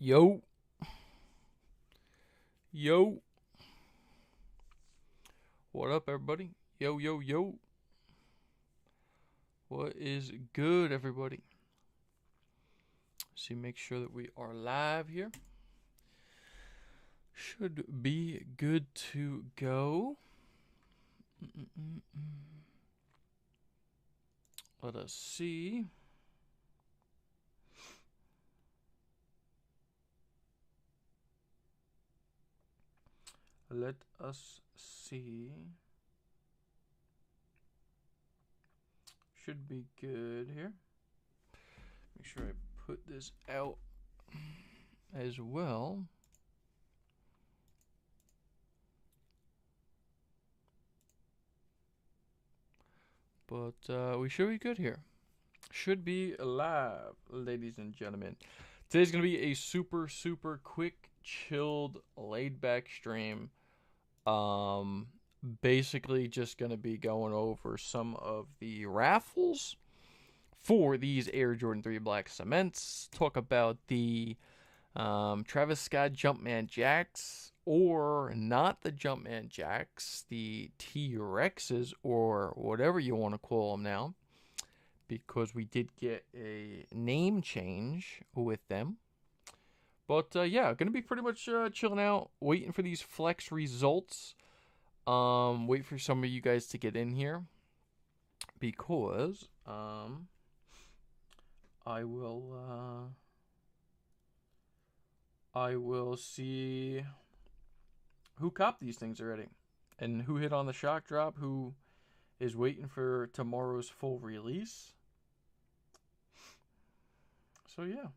Yo. Yo. What up, everybody? Yo, yo, yo. What is good, everybody? See, make sure that we are live here. Should be good to go. Let us see. Let us see. Should be good here. Make sure I put this out as well. But we should be good here. Should be live, ladies and gentlemen. Today's going to be a super, super quick, chilled, laid-back stream. Basically just going to be going over some of the raffles for these Air Jordan 3 Black Cements. Talk about the Travis Scott Jumpman Jacks, or not the Jumpman Jacks, the T-Rexes, or whatever you want to call them now, because we did get a name change with them. But yeah, gonna be pretty much chilling out, waiting for these flex results. Wait for some of you guys to get in here, because I will see who copped these things already, and who hit on the shock drop, who is waiting for tomorrow's full release. So yeah.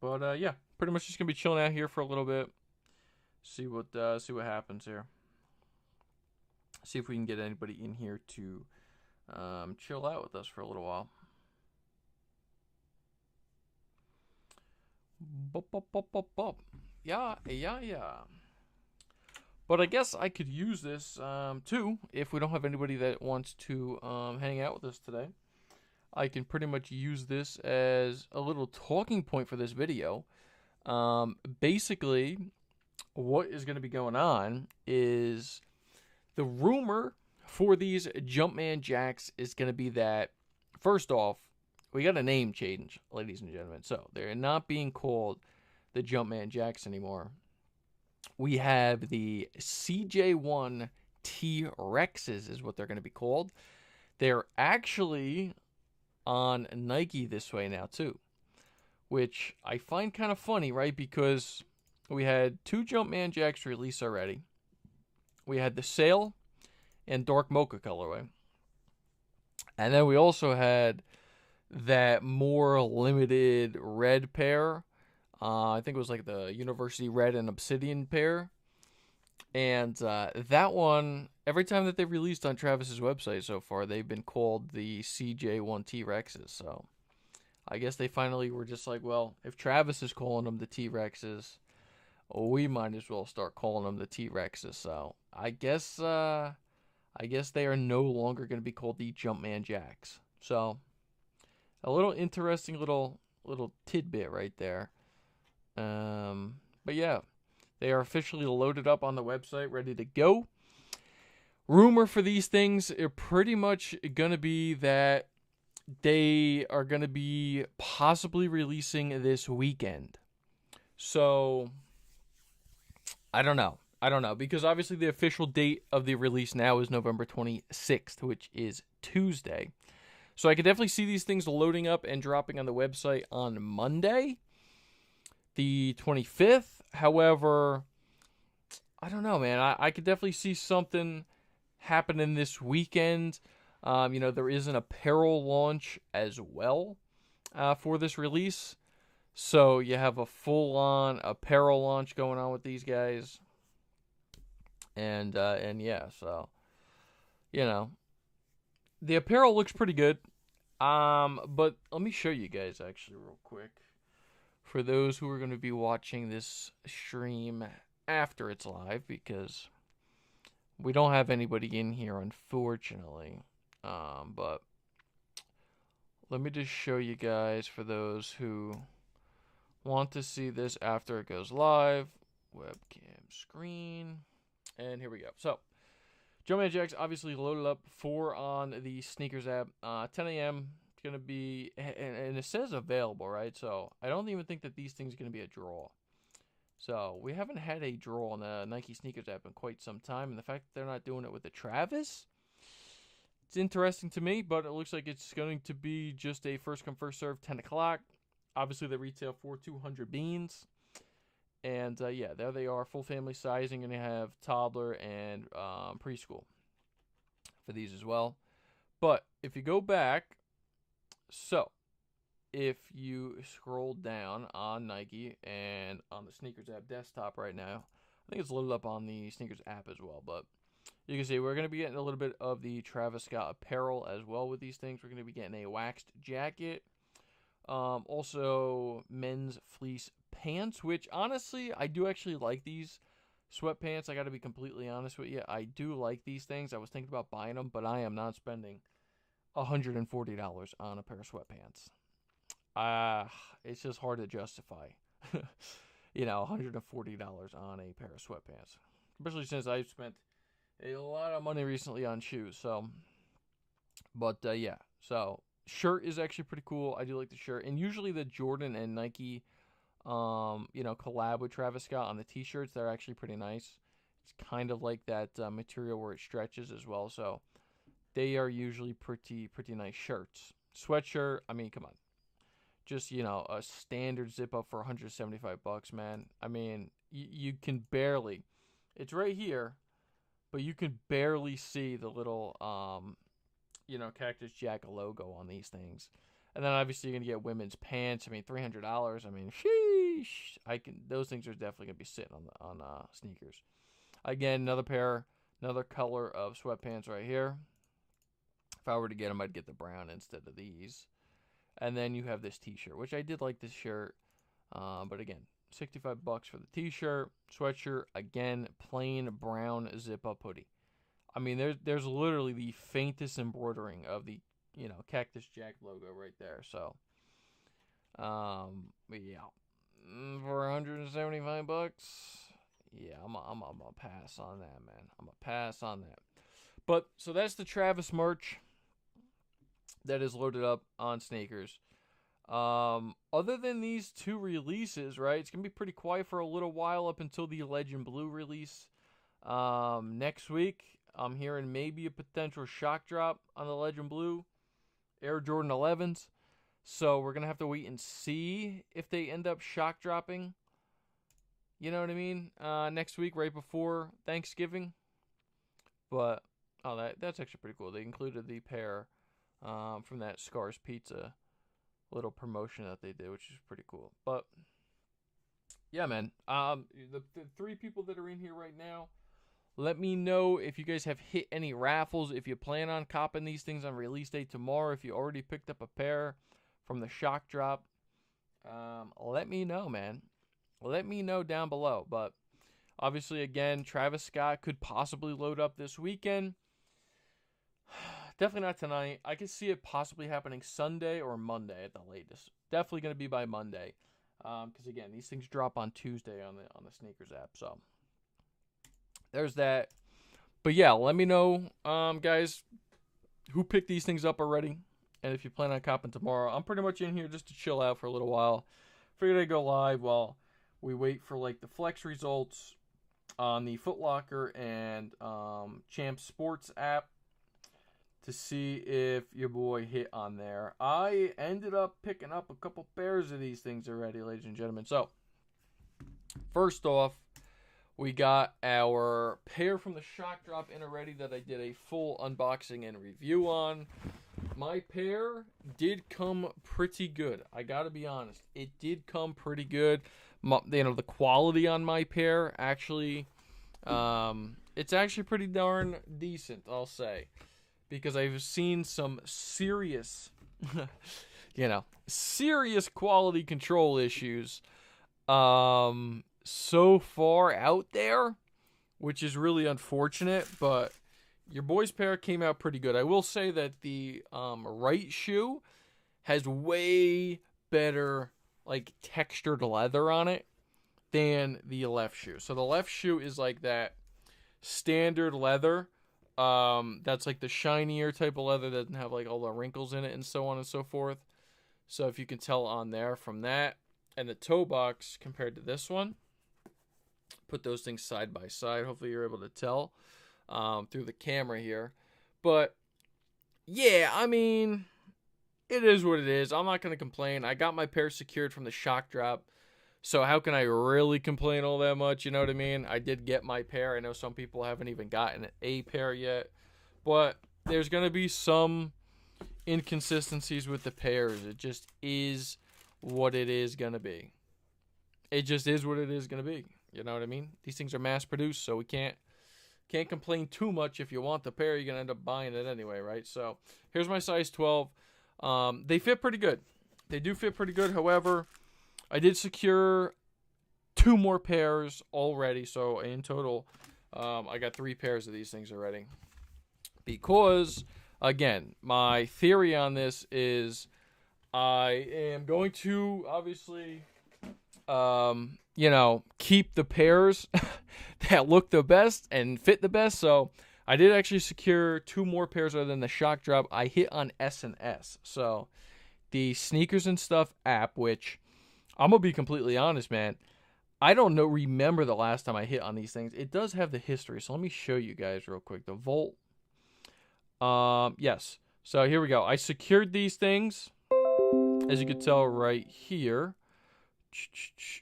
But yeah, pretty much just gonna be chilling out here for a little bit. See what happens here. See if we can get anybody in here to chill out with us for a little while. Yeah. But I guess I could use this too, if we don't have anybody that wants to hang out with us today. I can pretty much use this as a little talking point for this video. Basically, what is going to be going on is the rumor for these Jumpman Jacks is going to be that, first off, we got a name change, ladies and gentlemen. So they're not being called the Jumpman Jacks anymore. We have the CJ1 T-Rexes is what they're going to be called. They're actually on Nike this way now too, which I find kind of funny, right? Because we had two Jumpman Jacks released already. We had the Sail and Dark Mocha colorway, and then we also had that more limited red pair. I think it was like the University Red and Obsidian pair. And that one, every time that they've released on Travis's website so far, they've been called the CJ1 T-Rexes. So I guess they finally were just like, well, if Travis is calling them the T-Rexes, we might as well start calling them the T-Rexes. So I guess they are no longer going to be called the Jumpman Jacks. So a little interesting little tidbit right there. But yeah, they are officially loaded up on the website, ready to go. Rumor for these things are pretty much going to be that they are going to be possibly releasing this weekend. So I don't know, because obviously the official date of the release now is November 26th, which is Tuesday. So I could definitely see these things loading up and dropping on the website on Monday, the 25th. However, I don't know, man. I could definitely see something happening this weekend. There is an apparel launch as well for this release. So you have a full-on apparel launch going on with these guys. And yeah, so, the apparel looks pretty good. But let me show you guys actually real quick for those who are going to be watching this stream after it's live, because we don't have anybody in here, unfortunately. But let me just show you guys, for those who want to see this after it goes live. Webcam screen. And here we go. So, Jumpman Jacks obviously loaded up 4 on the Sneakers app. 10 a.m. It's going to be, and it says available, right? So, I don't even think that these things are going to be a draw. So, we haven't had a draw on the Nike Sneakers app in quite some time. And the fact that they're not doing it with the Travis, it's interesting to me. But it looks like it's going to be just a first come, first serve, 10 o'clock. Obviously, they retail for 200 beans. And, yeah, there they are. Full family sizing. Going to have toddler and preschool for these as well. But if you go back, so if you scroll down on Nike and on the Sneakers app desktop right now, I think it's loaded up on the Sneakers app as well. But you can see we're going to be getting a little bit of the Travis Scott apparel as well with these things. We're going to be getting a waxed jacket. Also men's fleece pants, which honestly, I do actually like these sweatpants. I got to be completely honest with you. I do like these things. I was thinking about buying them, but I am not spending $140 on a pair of sweatpants. It's just hard to justify, $140 on a pair of sweatpants, especially since I've spent a lot of money recently on shoes. So, but yeah, so shirt is actually pretty cool. I do like the shirt, and usually the Jordan and Nike, collab with Travis Scott on the t-shirts, they're actually pretty nice. It's kind of like that material where it stretches as well, so they are usually pretty nice shirts. Sweatshirt, I mean, come on, just a standard zip up for $175, man. I mean, you can barely, it's right here, but you can barely see the little Cactus Jack logo on these things. And then obviously you're gonna get women's pants. I mean, $300. I mean, sheesh. Those things are definitely gonna be sitting on sneakers. Again, another color of sweatpants right here. If I were to get them, I'd get the brown instead of these. And then you have this t-shirt, which I did like this shirt. But again, $65 for the t-shirt. Sweatshirt, again, plain brown zip-up hoodie. I mean, there's literally the faintest embroidering of the, Cactus Jack logo right there. So, yeah, for $175, yeah, I'm gonna pass on that, man. I'm gonna pass on that. But so that's the Travis merch that is loaded up on Sneakers. Other than these 2 releases, right? It's gonna be pretty quiet for a little while up until the Legend Blue release next week. I'm hearing maybe a potential shock drop on the Legend Blue Air Jordan 11s. So we're going to have to wait and see if they end up shock dropping. You know what I mean? Next week, right before Thanksgiving. But, that's actually pretty cool. They included the pair from that Scars Pizza little promotion that they did, which is pretty cool. But, yeah, man. The 3 people that are in here right now, let me know if you guys have hit any raffles, if you plan on copping these things on release day tomorrow, if you already picked up a pair from the shock drop. Let me know, man. Let me know down below. But obviously, again, Travis Scott could possibly load up this weekend. Definitely not tonight. I could see it possibly happening Sunday or Monday at the latest. Definitely going to be by Monday. Because, again, these things drop on Tuesday on the Sneakers app. So there's that. But yeah, let me know, guys, who picked these things up already. And if you plan on copping tomorrow, I'm pretty much in here just to chill out for a little while. Figured I'd go live while we wait for like the flex results on the Foot Locker and Champ Sports app to see if your boy hit on there. I ended up picking up a couple pairs of these things already, ladies and gentlemen. So, first off, we got our pair from the shock drop in already that I did a full unboxing and review on. My pair did come pretty good. I gotta be honest. It did come pretty good. The quality on my pair actually, it's actually pretty darn decent, I'll say. Because I've seen some serious serious quality control issues so far out there, which is really unfortunate, but your boy's pair came out pretty good. I will say that the right shoe has way better like textured leather on it than the left shoe. So the left shoe is like that standard leather. That's like the shinier type of leather that doesn't have like all the wrinkles in it and so on and so forth. So if you can tell on there from that, and the toe box compared to this one, put those things side by side. Hopefully you're able to tell through the camera here. But yeah, I mean, it is what it is. I'm not going to complain. I got my pair secured from the shock drop. So how can I really complain all that much? You know what I mean? I did get my pair. I know some people haven't even gotten a pair yet. But there's going to be some inconsistencies with the pairs. It just is what it is going to be. It just is what it is going to be. You know what I mean? These things are mass produced, so we can't complain too much. If you want the pair, you're going to end up buying it anyway, right? So here's my size 12. They fit pretty good. They do fit pretty good. However, I did secure 2 more pairs already. So in total, I got 3 pairs of these things already. Because, again, my theory on this is I am going to, obviously, keep the pairs that look the best and fit the best. So I did actually secure 2 more pairs other than the shock drop. I hit on S&S. So the Sneakers and Stuff app, which I'm going to be completely honest, man. I don't remember the last time I hit on these things. It does have the history. So let me show you guys real quick. The Volt. Yes. So here we go. I secured these things, as you can tell right here.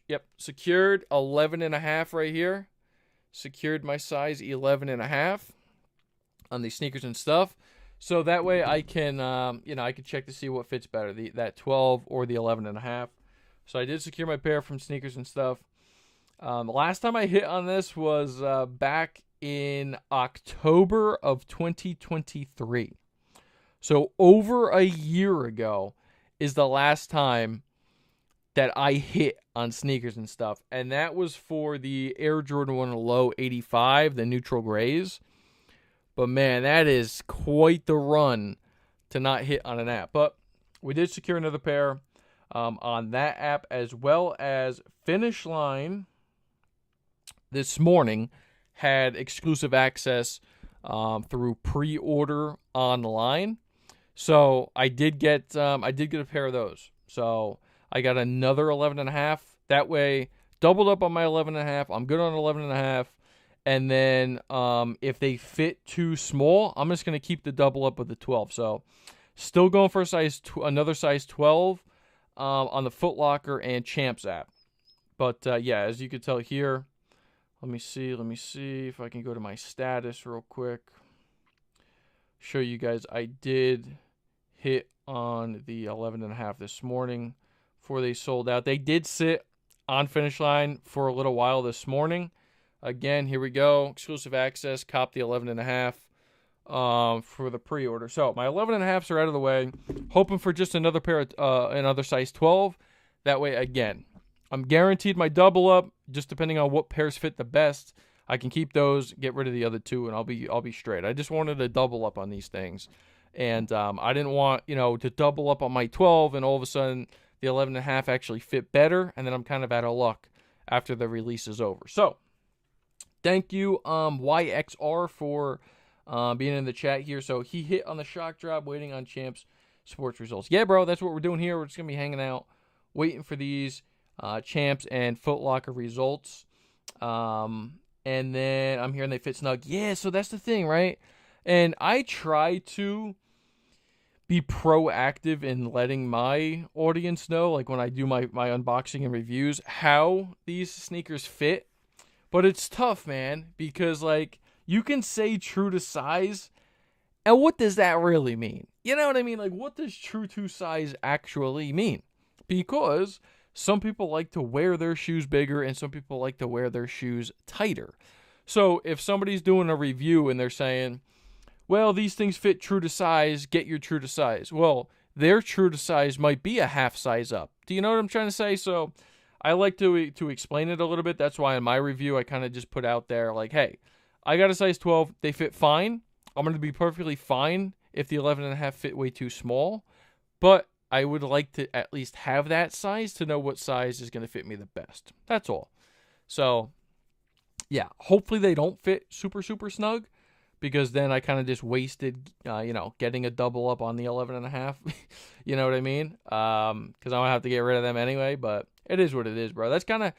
Yep, secured 11.5 right here. Secured my size 11.5 on these Sneakers and Stuff. So that way I can, I can check to see what fits better, that 12 or the 11.5. So I did secure my pair from Sneakers and Stuff. The last time I hit on this was back in October of 2023. So over a year ago is the last time that I hit on Sneakers and Stuff. And that was for the Air Jordan 1 Low 85, the neutral grays. But man, that is quite the run to not hit on an app. But we did secure another pair on that app, as well as Finish Line this morning had exclusive access through pre-order online. So I did get a pair of those. So I got another 11.5. That way, doubled up on my 11.5. I'm good on 11.5. And then if they fit too small, I'm just going to keep the double up with the 12. So still going for another size 12 on the Foot Locker and Champs app. But yeah, as you can tell here, let me see if I can go to my status real quick. Show you guys I did hit on the 11.5 this morning before they sold out. They did sit on Finish Line for a little while this morning. Again, here we go. Exclusive access. Cop the 11.5 for the pre-order. So my 11.5s are out of the way. Hoping for just another pair of another size 12. That way, again, I'm guaranteed my double up. Just depending on what pairs fit the best, I can keep those, get rid of the other 2, and I'll be straight. I just wanted to double up on these things, and I didn't want to double up on my 12, and all of a sudden the 11.5 actually fit better, and then I'm kind of out of luck after the release is over. So thank you YXR for being in the chat here. So he hit on the shock drop, waiting on Champs Sports results. Yeah, bro, that's what we're doing here. We're just gonna be hanging out, waiting for these Champs and Foot Locker results. And then I'm hearing they fit snug. Yeah, so that's the thing, right? And I try to be proactive in letting my audience know, like when I do my unboxing and reviews, how these sneakers fit. But it's tough, man, because like you can say true to size, and what does that really mean? You know what I mean? Like, what does true to size actually mean? Because some people like to wear their shoes bigger and some people like to wear their shoes tighter. So if somebody's doing a review and they're saying, well, these things fit true to size, get your true to size. Well, their true to size might be a half size up. Do you know what I'm trying to say? So I like to explain it a little bit. That's why in my review, I kind of just put out there like, hey, I got a size 12. They fit fine. I'm going to be perfectly fine if the 11.5 fit way too small. But I would like to at least have that size to know what size is going to fit me the best. That's all. So, yeah, hopefully they don't fit super, super snug, because then I kind of just wasted, getting a double up on the 11.5. You know what I mean? Because I'm going to have to get rid of them anyway, but it is what it is, bro. That's kind of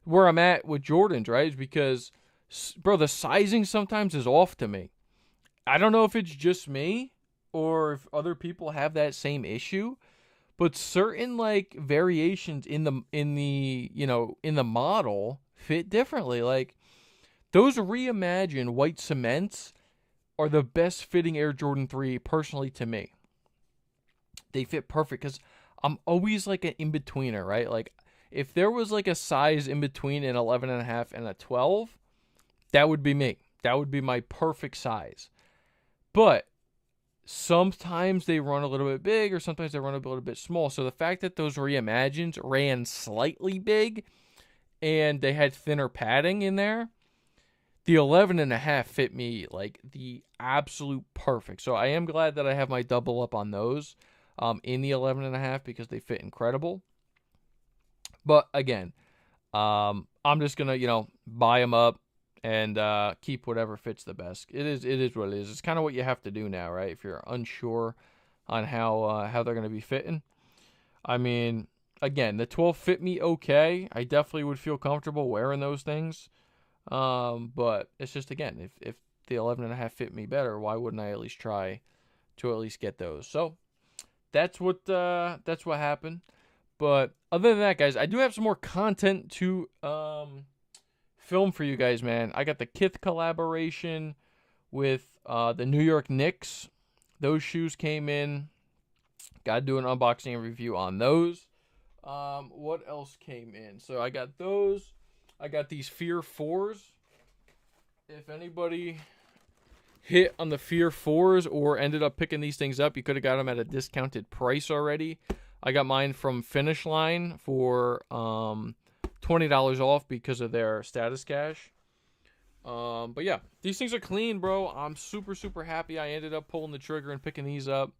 where I'm at with Jordans, right? Is because, bro, the sizing sometimes is off to me. I don't know if it's just me or if other people have that same issue, but certain like variations in the model fit differently. Like those reimagined white cements are the best fitting Air Jordan 3 personally to me. They fit perfect because I'm always like an in-betweener, right? Like if there was like a size in between an 11.5 and a 12, that would be me. That would be my perfect size. But sometimes they run a little bit big, or sometimes they run a little bit small. So the fact that those reimagines ran slightly big and they had thinner padding in there, the 11.5 fit me like the absolute perfect. So I am glad that I have my double up on those in the 11.5 because they fit incredible. But again, I'm just going to, buy them up and keep whatever fits the best. It is what it is. It's kind of what you have to do now, right? If you're unsure on how they're going to be fitting. I mean, again, the 12 fit me okay. I definitely would feel comfortable wearing those things. But it's just, again, if the 11.5 fit me better, why wouldn't I at least try to at least get those? So that's what happened. But other than that, guys, I do have some more content to film for you guys, man. I got the Kith collaboration with the New York Knicks. Those shoes came in. Got to do an unboxing and review on those. What else came in? So I got those. I got these Fear 4s. If anybody hit on the Fear 4s or ended up picking these things up, you could have got them at a discounted price already. I got mine from Finish Line for $20 off because of their status cash. But yeah, these things are clean, bro. I'm super, super happy I ended up pulling the trigger and picking these up.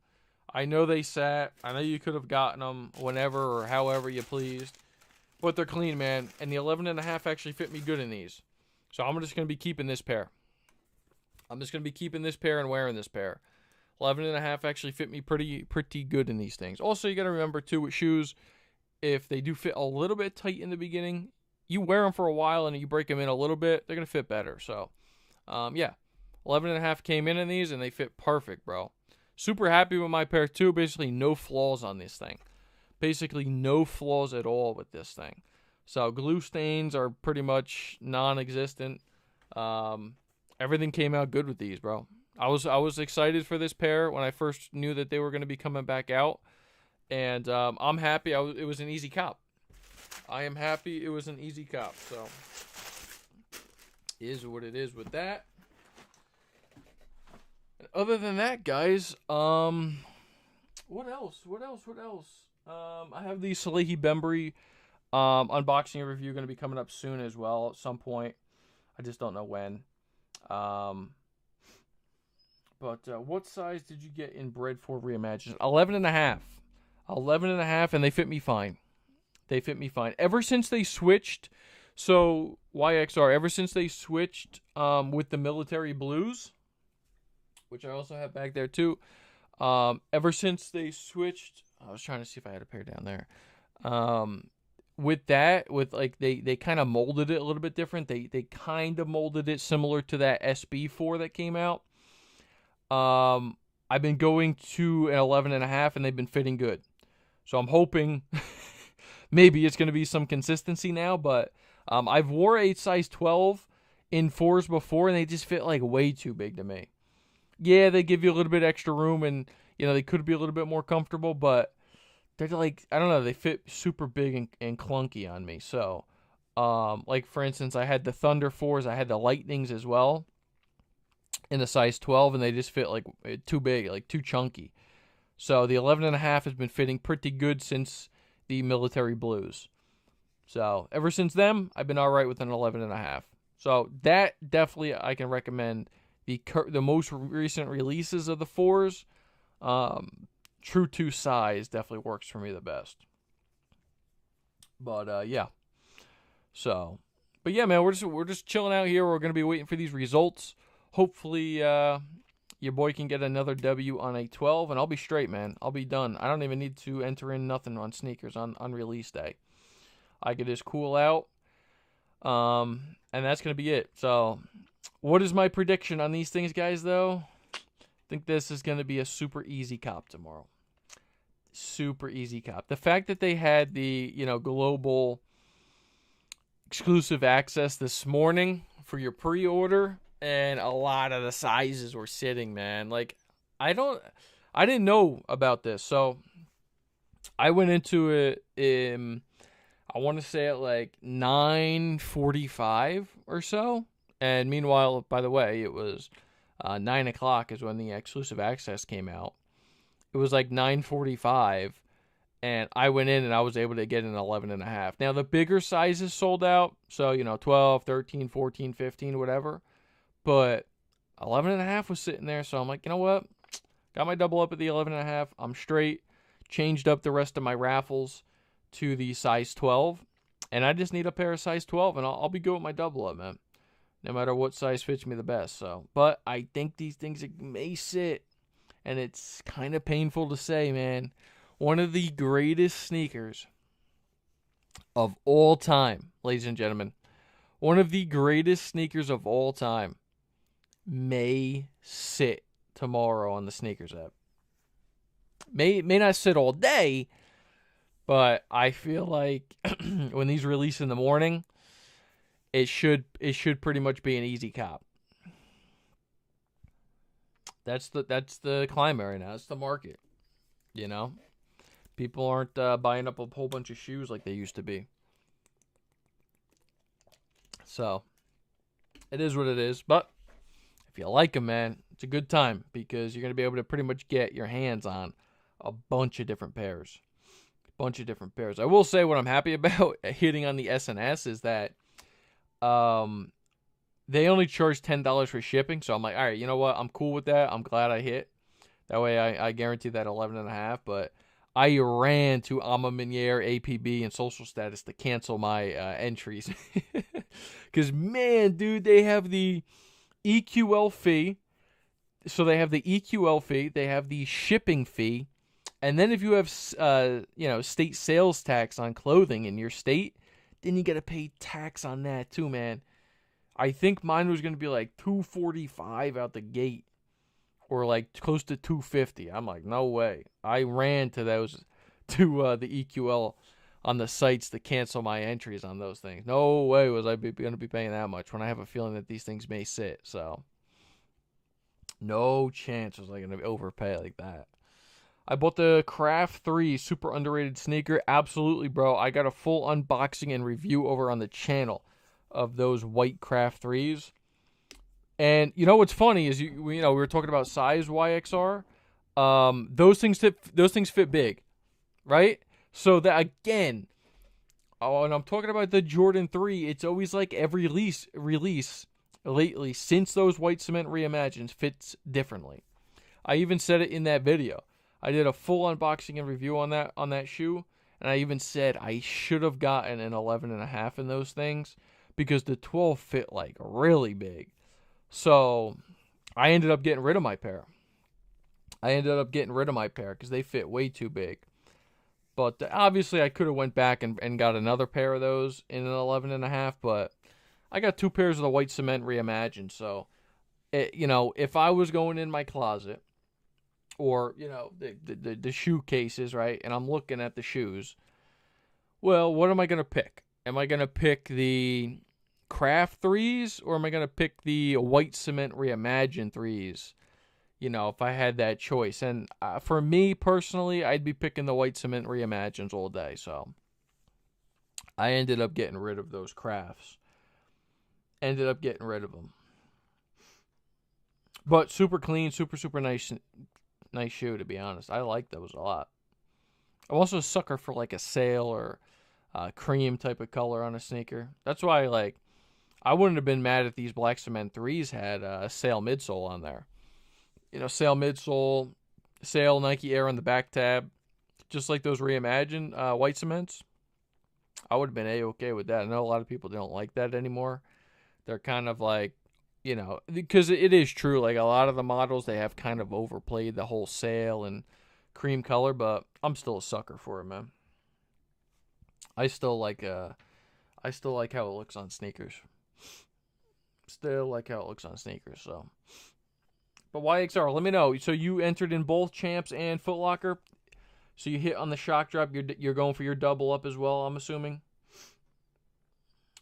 I know they sat. I know you could have gotten them whenever or however you pleased. But they're clean, man. And the 11.5 actually fit me good in these. So I'm just going to be keeping this pair. I'm just going to be keeping this pair and wearing this pair. 11.5 actually fit me pretty good in these things. Also, you got to remember, too, with shoes, if they do fit a little bit tight in the beginning, you wear them for a while and you break them in a little bit, they're going to fit better. So, yeah. 11.5 came in these, and they fit perfect, bro. Super happy with my pair, too. Basically, no flaws on this thing. Basically, no flaws at all with this thing. So, glue stains are pretty much non-existent. Everything came out good with these, bro. I was excited for this pair when I first knew that they were going to be coming back out. And I'm happy. It was an easy cop. I am happy it was an easy cop. So, is what it is with that. And other than that, guys, what else? I have the Salehi Bembry unboxing and review going to be coming up soon as well at some point. I just don't know when. But what size did you get in Bread for Reimagined? 11.5. 11.5, and they fit me fine. They fit me fine. Ever since they switched, so YXR, ever since they switched with the military blues, which I also have back there too, ever since they switched, I was trying to see if I had a pair down there. With that, they kind of molded it a little bit different. They kind of molded it similar to that SB4 that came out. I've been going to an 11.5, and they've been fitting good. So I'm hoping maybe it's going to be some consistency now, but I've wore a size 12 in 4s before, and they just fit like way too big to me. Yeah, they give you a little bit extra room, and they could be a little bit more comfortable, but they're like, I don't know, they fit super big and clunky on me. So, like for instance, I had the Thunder 4s, I had the Lightnings as well in the size 12, and they just fit like too big, like too chunky. So the 11.5 has been fitting pretty good since the military blues. So ever since then, I've been all right with an 11.5. So that definitely I can recommend. The most recent releases of the 4s, true to size definitely works for me the best. But yeah. So, but yeah, man, we're just chilling out here. We're gonna be waiting for these results. Hopefully, your boy can get another W on a 12, and I'll be straight, man. I'll be done. I don't even need to enter in nothing on sneakers on release day. I could just cool out, and that's gonna be it. So, what is my prediction on these things, guys? Though, I think this is gonna be a super easy cop tomorrow. Super easy cop. The fact that they had the global exclusive access this morning for your pre-order, and a lot of the sizes were sitting, man. Like, I didn't know about this, so I went into it I want to say at like 9:45 or so, and meanwhile, by the way, it was 9 o'clock is when the exclusive access came out. It was like 9:45, and I went in and I was able to get an 11.5. Now, the bigger sizes sold out, so, 12, 13, 14, 15, whatever. But 11.5 was sitting there, so I'm like, you know what? Got my double up at the 11.5. I'm straight. Changed up the rest of my raffles to the size 12. And I just need a pair of size 12, and I'll be good with my double up, man. No matter what size fits me the best. So, but I think these things may sit, and it's kind of painful to say, man. One of the greatest sneakers of all time, ladies and gentlemen. One of the greatest sneakers of all time may sit tomorrow on the sneakers app. May not sit all day, but I feel like when these release in the morning, it should pretty much be an easy cop. That's the climate right now. That's the market. People aren't buying up a whole bunch of shoes like they used to be. So, it is what it is. But if you like them, man, it's a good time because you're going to be able to pretty much get your hands on a bunch of different pairs. I will say what I'm happy about hitting on the SNS is that they only charge $10 for shipping. So I'm like, all right, you know what? I'm cool with that. I'm glad I hit. That way I guarantee that 11.5. But I ran to Alma Miniere, APB, and Social Status to cancel my entries. Because, man, dude, they have the EQL fee. So they have the EQL fee. They have the shipping fee. And then if you have, state sales tax on clothing in your state, then you got to pay tax on that too, man. I think mine was going to be like $245 out the gate. Or like close to $250. I'm like, no way. I ran to the EQL on the sites to cancel my entries on those things. No way was I going to be paying that much when I have a feeling that these things may sit. So, no chance was I going to overpay like that. I bought the Craft 3 super underrated sneaker. Absolutely, bro. I got a full unboxing and review over on the channel of those white Craft 3s. And you know what's funny is we were talking about size YXR. Those things fit big, right? So that again, when I'm talking about the Jordan 3, it's always like every release lately since those white cement reimagines fits differently. I even said it in that video. I did a full unboxing and review on that shoe, and I even said I should have gotten an 11.5 in those things because the 12 fit like really big. So, I ended up getting rid of my pair. Because they fit way too big. But obviously, I could have went back and got another pair of those in an 11.5. But I got 2 pairs of the white cement reimagined. So, if I was going in my closet or, the shoe cases, right, and I'm looking at the shoes, well, what am I going to pick? Am I going to pick the Craft 3s, or am I going to pick the white cement reimagined 3s? If I had that choice. And for me personally, I'd be picking the white cement reimagines all day. So I ended up getting rid of those Crafts. Ended up getting rid of them. But super clean, super nice nice shoe, to be honest. I like those a lot. I'm also a sucker for like a sail or cream type of color on a sneaker. That's why like I wouldn't have been mad if these Black Cement 3s had a sail midsole on there. You know, sail midsole, sail Nike Air on the back tab, just like those reimagined white cements. I would have been A-okay with that. I know a lot of people don't like that anymore. They're kind of like, you know, because it is true. Like a lot of the models, they have kind of overplayed the whole sail and cream color, but I'm still a sucker for it, man. I still like how it looks on sneakers. Still like how it looks on sneakers. So, but YXR, let me know. So you entered in both Champs and Foot Locker. So you hit on the shock drop. You're going for your double up as well, I'm assuming,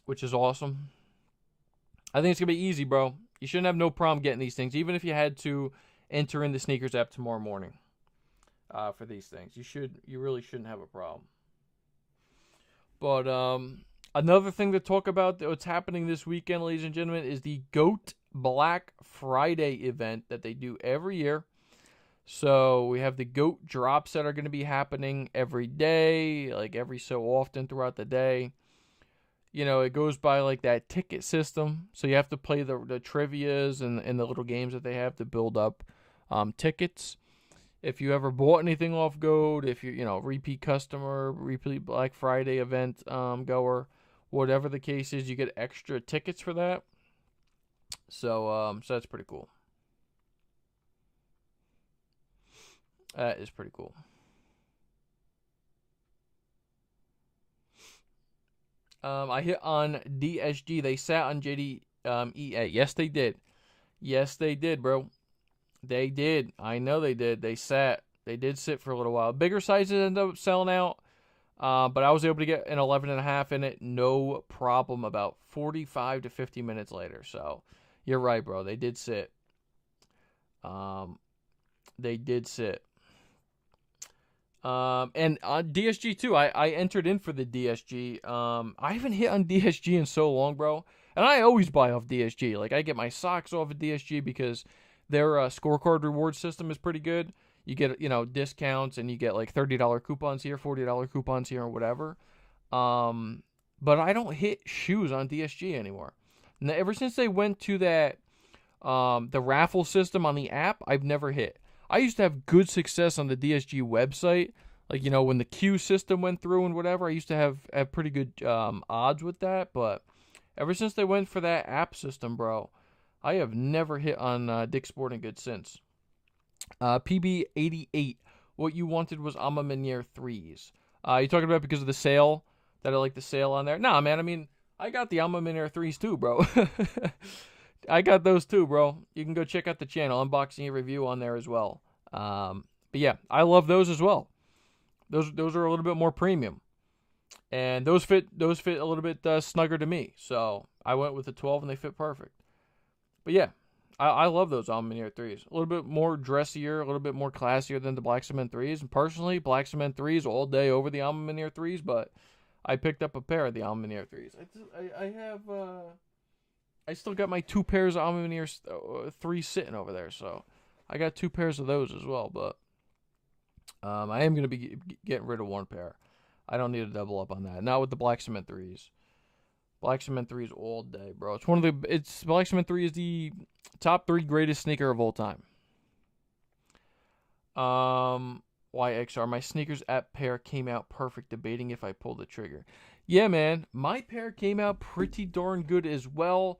which is awesome. I think it's gonna be easy, bro. You shouldn't have no problem getting these things, even if you had to enter in the sneakers app tomorrow morning for these things. You really shouldn't have a problem. But another thing to talk about what's happening this weekend, ladies and gentlemen, is the GOAT Black Friday event that they do every year. So we have the GOAT drops that are going to be happening every day, like every so often throughout the day. You know, it goes by like that ticket system. So you have to play the trivias and the little games that they have to build up tickets. If you ever bought anything off GOAT, if you're, repeat customer, repeat Black Friday event goer, whatever the case is, you get extra tickets for that. So that's pretty cool. That is pretty cool. I hit on DSG. They sat on JD EA. Yes, they did. Yes, they did, bro. They did. I know they did. They sat. They did sit for a little while. Bigger sizes ended up selling out, but I was able to get an 11.5 in it. No problem about 45 to 50 minutes later. So you're right, bro. They did sit. They did sit. And on DSG too, I entered in for the DSG. I haven't hit on DSG in so long, bro. And I always buy off DSG. Like I get my socks off of DSG because their scorecard reward system is pretty good. You get discounts and you get like $30 coupons here, $40 coupons here, or whatever. But I don't hit shoes on DSG anymore. Now, ever since they went to that the Raffle system on the app, I've never hit. I used to have good success on the DSG website. Like, when the queue system went through and whatever, I used to have pretty good odds with that. But ever since they went for that app system, bro, I have never hit on Dick's Sporting Goods since. PB88, what you wanted was Alma Meniere 3s. You talking about because of the sale? That I like the sale on there? Nah, man, I mean, I got the Alma Meniere 3s too, bro. I got those too, bro. You can go check out the channel, unboxing and review on there as well. But yeah, I love those as well. Those are a little bit more premium, and those fit a little bit snugger to me. So I went with the 12, and they fit perfect. But yeah, I love those Alma Meniere 3s. A little bit more dressier, a little bit more classier than the Black Cement 3s. And personally, Black Cement 3s all day over the Alma Meniere 3s. But I picked up a pair of the Alma Meniere 3s. I have. I still got my 2 pairs of Alma Meniere 3s sitting over there, so I got 2 pairs of those as well. But I am going to be getting rid of 1 pair. I don't need to double up on that. Not with the Black Cement 3s. Black Cement 3s all day, bro. Black Cement 3 is the top 3 greatest sneaker of all time. YXR, my sneakers app pair came out perfect. Debating if I pulled the trigger. Yeah, man, my pair came out pretty darn good as well.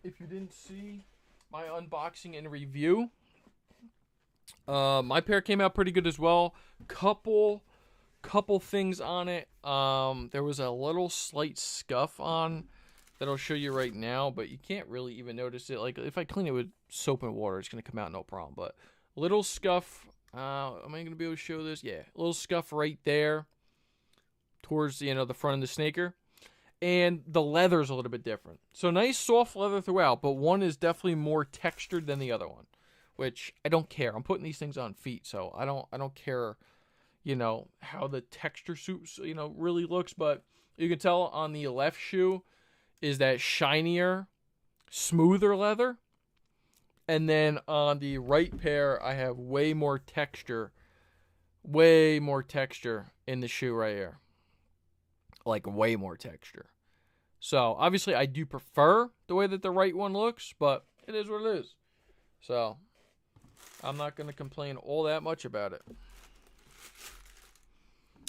If you didn't see my unboxing and review, my pair came out pretty good as well. Couple things on it. There was a little slight scuff on that I'll show you right now, but you can't really even notice it. Like if I clean it with soap and water, it's gonna come out no problem. But little scuff. Am I gonna be able to show this? Yeah, a little scuff right there towards the front of the sneaker, and the leather's a little bit different. So nice soft leather throughout, but one is definitely more textured than the other one, which I don't care. I'm putting these things on feet, so I don't care, how the texture suits, really looks. But you can tell on the left shoe is that shinier, smoother leather, And then on the right pair, I have way more texture in the shoe right here. Like, way more texture. So, obviously, I do prefer the way that the right one looks, but it is what it is. So, I'm not going to complain all that much about it.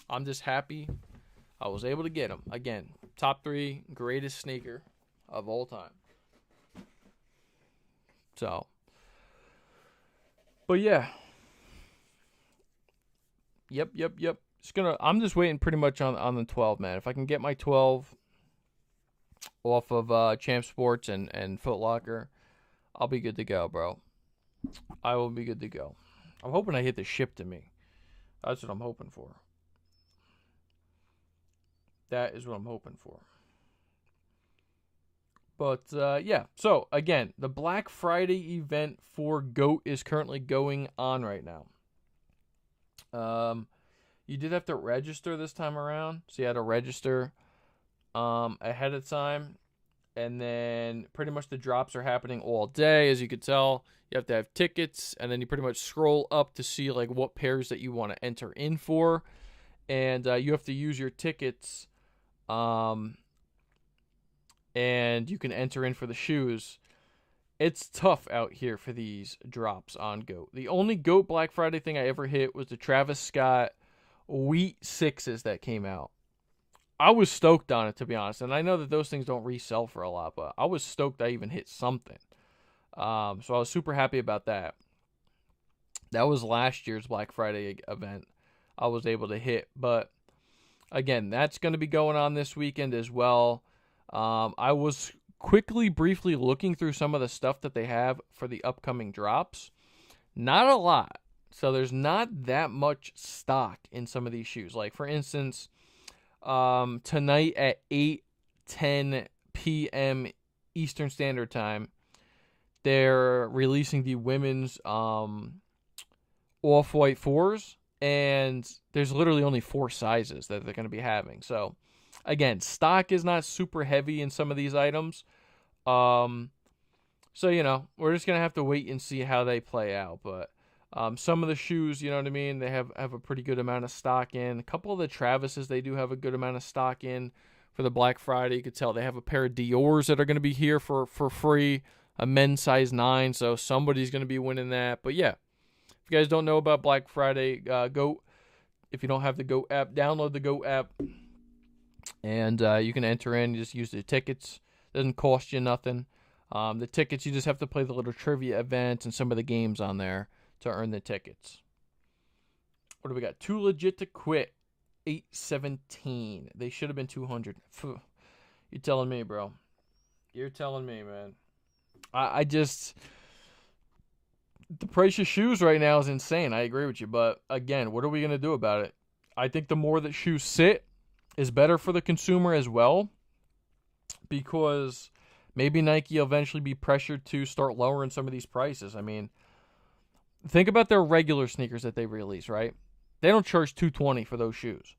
I'm just happy I was able to get them. Again, top 3 greatest sneaker of all time. So, but yeah. Yep. I'm just waiting pretty much on the 12, man. If I can get my 12 off of Champ Sports and Foot Locker, I'll be good to go, bro. I will be good to go. I'm hoping I hit the ship to me. That's what I'm hoping for. That is what I'm hoping for. But, yeah. So, again, the Black Friday event for GOAT is currently going on right now. You did have to register this time around. So, you had to register ahead of time. And then, pretty much the drops are happening all day. As you could tell, you have to have tickets. And then you pretty much scroll up to see, like, what pairs that you want to enter in for. And you have to use your tickets. And you can enter in for the shoes. It's tough out here for these drops on GOAT. The only GOAT Black Friday thing I ever hit was the Travis Scott Wheat 6s that came out. I was stoked on it, to be honest. And I know that those things don't resell for a lot, but I was stoked I even hit something. So I was super happy about that. That was last year's Black Friday event I was able to hit. But, again, that's going to be going on this weekend as well. I was briefly looking through some of the stuff that they have for the upcoming drops. Not a lot. So there's not that much stock in some of these shoes. Like, for instance, tonight at 8:10 p.m. Eastern Standard Time, they're releasing the women's Off-White 4s. And there's literally only 4 sizes that they're going to be having. So, again, stock is not super heavy in some of these items. So, we're just going to have to wait and see how they play out. But some of the shoes, you know what I mean, they have a pretty good amount of stock in. A couple of the Travises, they do have a good amount of stock in for the Black Friday. You could tell they have a pair of Dior's that are going to be here for free, a men's size 9. So, somebody's going to be winning that. But, yeah. If you guys don't know about Black Friday, GOAT, if you don't have the GOAT app, download the GOAT app, and you can enter in. You just use the tickets. Doesn't cost you nothing. The tickets, you just have to play the little trivia events and some of the games on there to earn the tickets. What do we got? Too Legit to Quit, 817. They should have been 200. You're telling me, bro. You're telling me, man. I just... The price of shoes right now is insane. I agree with you. But, again, what are we going to do about it? I think the more that shoes sit is better for the consumer as well. Because maybe Nike will eventually be pressured to start lowering some of these prices. I mean, think about their regular sneakers that they release, right? They don't charge $220 for those shoes.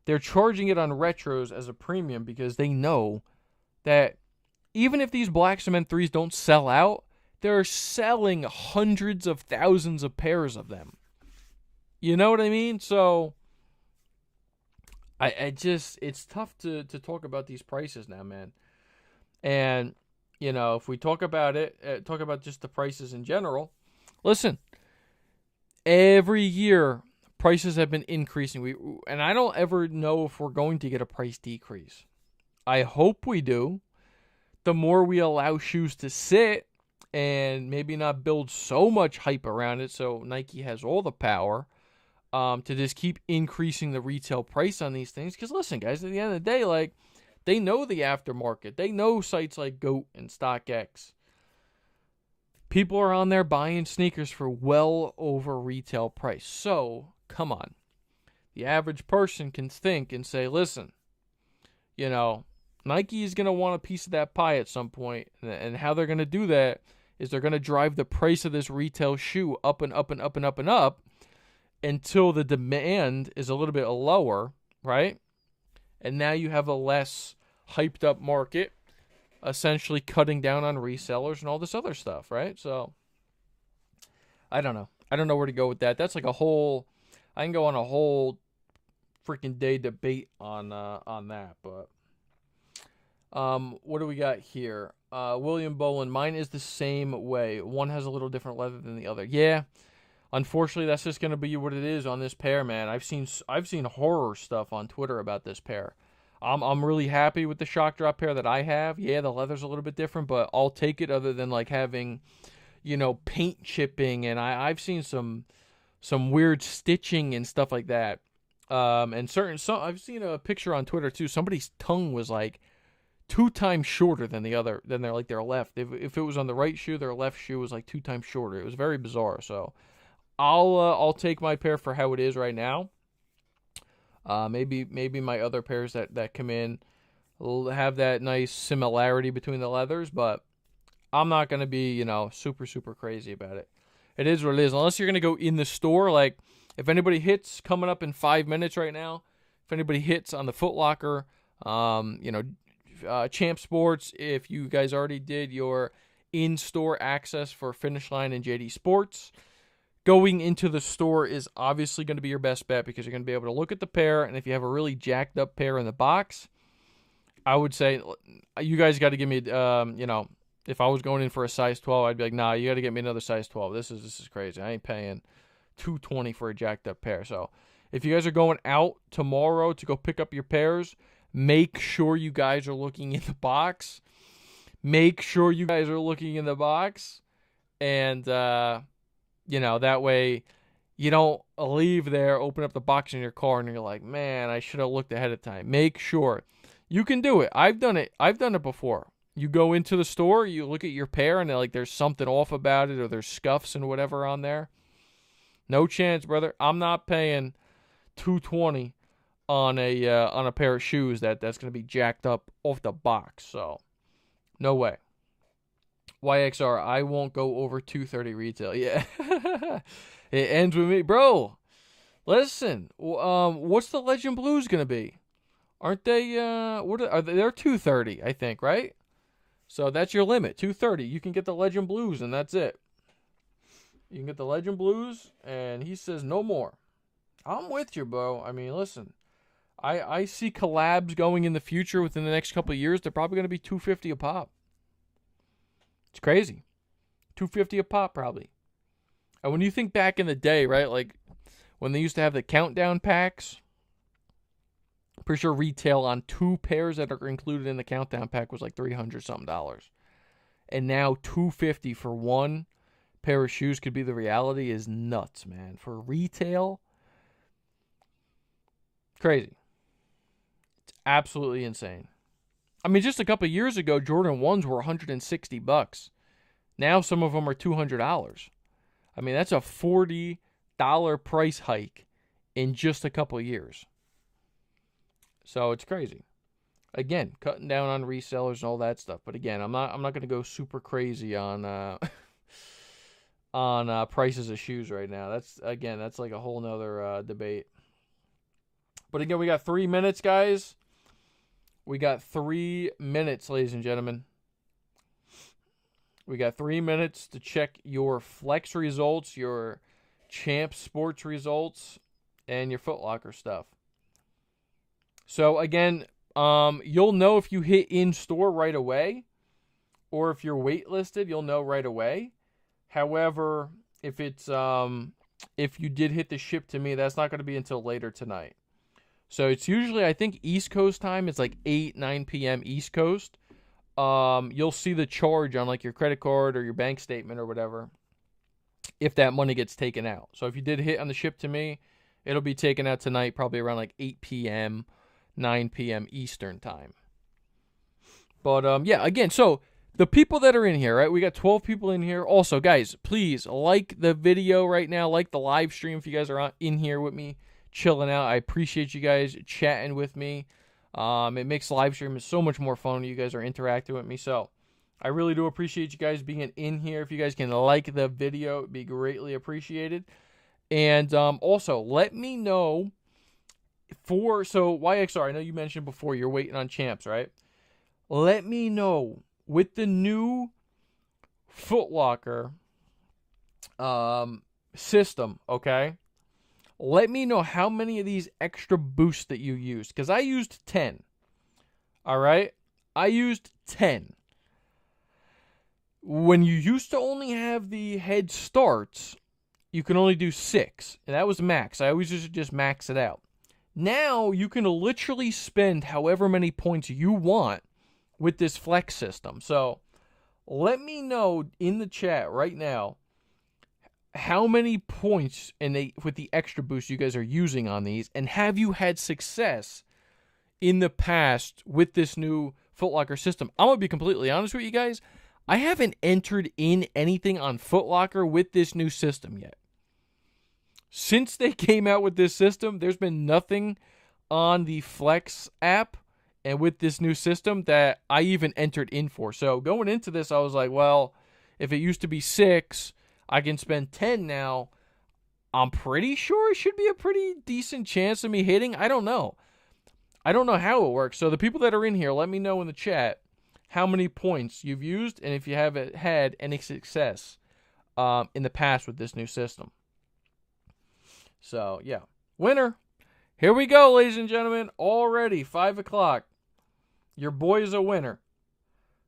They're charging it on retros as a premium because they know that even if these Black Cement 3s don't sell out, they're selling hundreds of thousands of pairs of them. You know what I mean? So, it's tough to talk about these prices now, man. And, if we talk about it, talk about just the prices in general, listen, every year prices have been increasing. And I don't ever know if we're going to get a price decrease. I hope we do. The more we allow shoes to sit, and maybe not build so much hype around it so Nike has all the power to just keep increasing the retail price on these things. Because listen, guys, at the end of the day, like, they know the aftermarket. They know sites like GOAT and StockX. People are on there buying sneakers for well over retail price. So, come on. The average person can think and say, listen, Nike is going to want a piece of that pie at some point. And how they're going to do that is they're going to drive the price of this retail shoe up and up and up and up and up until the demand is a little bit lower, right? And now you have a less hyped up market, essentially cutting down on resellers and all this other stuff, right? So, I don't know. I don't know where to go with that. That's like a whole. I can go on a whole freaking day debate on that. But what do we got here? William Boland. Mine is the same way. One has a little different leather than the other. Yeah. Unfortunately, that's just gonna be what it is on this pair, man. I've seen horror stuff on Twitter about this pair. I'm really happy with the shock drop pair that I have. Yeah, the leather's a little bit different, but I'll take it. Other than like having, paint chipping, and I've seen some weird stitching and stuff like that. And I've seen a picture on Twitter too. Somebody's tongue was like 2 times shorter than their left. If it was on the right shoe, their left shoe was like 2 times shorter. It was very bizarre. So I'll take my pair for how it is right now. Maybe my other pairs that come in will have that nice similarity between the leathers, but I'm not gonna be super crazy about it. It is what it is. Unless you're gonna go in the store, like if anybody hits coming up in 5 minutes right now, if anybody hits on the Foot Locker, Champ Sports, if you guys already did your in-store access for Finish Line and JD Sports, going into the store is obviously going to be your best bet because you're going to be able to look at the pair, and if you have a really jacked up pair in the box, I would say you guys got to give me, if I was going in for a size 12, I'd be like, nah, you got to get me another size 12. This is crazy. I ain't paying $220 for a jacked up pair. So if you guys are going out tomorrow to go pick up your pairs, make sure you guys are looking in the box. And, that way you don't leave there, open up the box in your car, and you're like, man, I should have looked ahead of time. Make sure. You can do it. I've done it before. You go into the store, you look at your pair, and there's something off about it, or there's scuffs and whatever on there. No chance, brother. I'm not paying $220 on a pair of shoes that's going to be jacked up off the box. So, no way. YXR, I won't go over $230 retail. Yeah. It ends with me. Bro, listen. What's the Legend Blues going to be? Aren't they, they're $230, I think, right? So that's your limit, $230. You can get the Legend Blues, and that's it. You can get the Legend Blues, and he says no more. I'm with you, bro. I mean, listen. I see collabs going in the future within the next couple of years. They're probably going to be $250 a pop. It's crazy. $250 a pop, probably. And when you think back in the day, right, like when they used to have the countdown packs, I'm pretty sure retail on 2 pairs that are included in the countdown pack was like $300-something. And now $250 for 1 pair of shoes could be the reality is nuts, man. For retail, crazy. It's absolutely insane. I mean, just a couple of years ago, Jordan 1s were $160. Now some of them are $200. I mean, that's a $40 price hike in just a couple of years. So it's crazy. Again, cutting down on resellers and all that stuff. But again, I'm not going to go super crazy on prices of shoes right now. That's like a whole nother debate. But again, we got 3 minutes, guys. We got 3 minutes, ladies and gentlemen. We got 3 minutes to check your flex results, your Champ Sports results, and your Foot Locker stuff. So again, you'll know if you hit in store right away, or if you're waitlisted, you'll know right away. However, if you did hit the ship to me, that's not going to be until later tonight. So it's usually, I think, East Coast time. It's like 8, 9 p.m. East Coast. You'll see the charge on like your credit card or your bank statement or whatever if that money gets taken out. So if you did hit on the ship to me, it'll be taken out tonight, probably around like 8 p.m., 9 p.m. Eastern time. But yeah, again, so the people that are in here, right? We got 12 people in here. Also, guys, please like the video right now, like the live stream if you guys are in here with me, chilling out. I appreciate you guys chatting with me. It makes live streaming so much more fun when you guys are interacting with me. So I really do appreciate you guys being in here. If you guys can like the video, it'd be greatly appreciated. And also, let me know so YXR, I know you mentioned before you're waiting on Champs, right? Let me know with the new Foot Locker system, okay? Let me know how many of these extra boosts that you used, because I used 10. All right? I used 10. When you used to only have the head starts, you can only do 6. And that was max. I always used to just max it out. Now, you can literally spend however many points you want with this flex system. So, let me know in the chat right now how many points with the extra boost you guys are using on these, and have you had success in the past with this new Foot Locker system? I'm going to be completely honest with you guys. I haven't entered in anything on Foot Locker with this new system yet. Since they came out with this system, there's been nothing on the Flex app and with this new system that I even entered in for. So going into this, I was like, well, if it used to be 6, I can spend 10 now. I'm pretty sure it should be a pretty decent chance of me hitting. I don't know. I don't know how it works. So the people that are in here, let me know in the chat how many points you've used and if you haven't had any success in the past with this new system. So, yeah. Winner. Here we go, ladies and gentlemen. Already 5 o'clock. Your boy is a winner.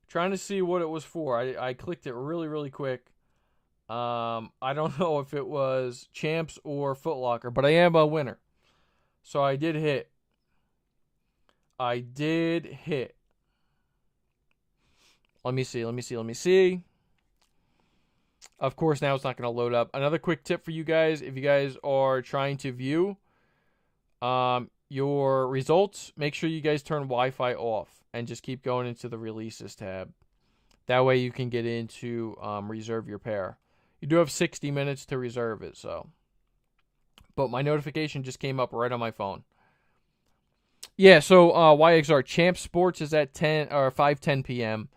Trying to see what it was for. I clicked it really, really quick. I don't know if it was Champs or Foot Locker, but I am a winner. So I did hit. Let me see. Of course, now it's not going to load up. Another quick tip for you guys, if you guys are trying to view your results, make sure you guys turn Wi-Fi off and just keep going into the releases tab. That way you can get into reserve your pair. You do have 60 minutes to reserve it, so. But my notification just came up right on my phone. Yeah, so YXR Champ Sports is at 5:10 p.m.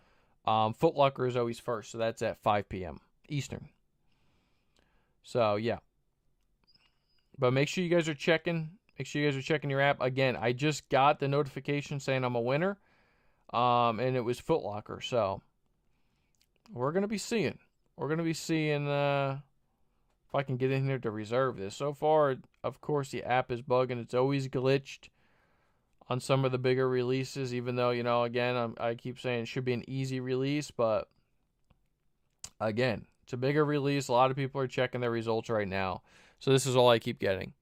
Foot Locker is always first, so that's at 5 p.m. Eastern. So, yeah. But make sure you guys are checking. Make sure you guys are checking your app. Again, I just got the notification saying I'm a winner. And it was Foot Locker. So, we're going to be seeing. We're going to be seeing if I can get in here to reserve this. So far, of course, the app is bugging. It's always glitched on some of the bigger releases, even though, you know, again, I keep saying it should be an easy release. But, again, it's a bigger release. A lot of people are checking their results right now. So this is all I keep getting.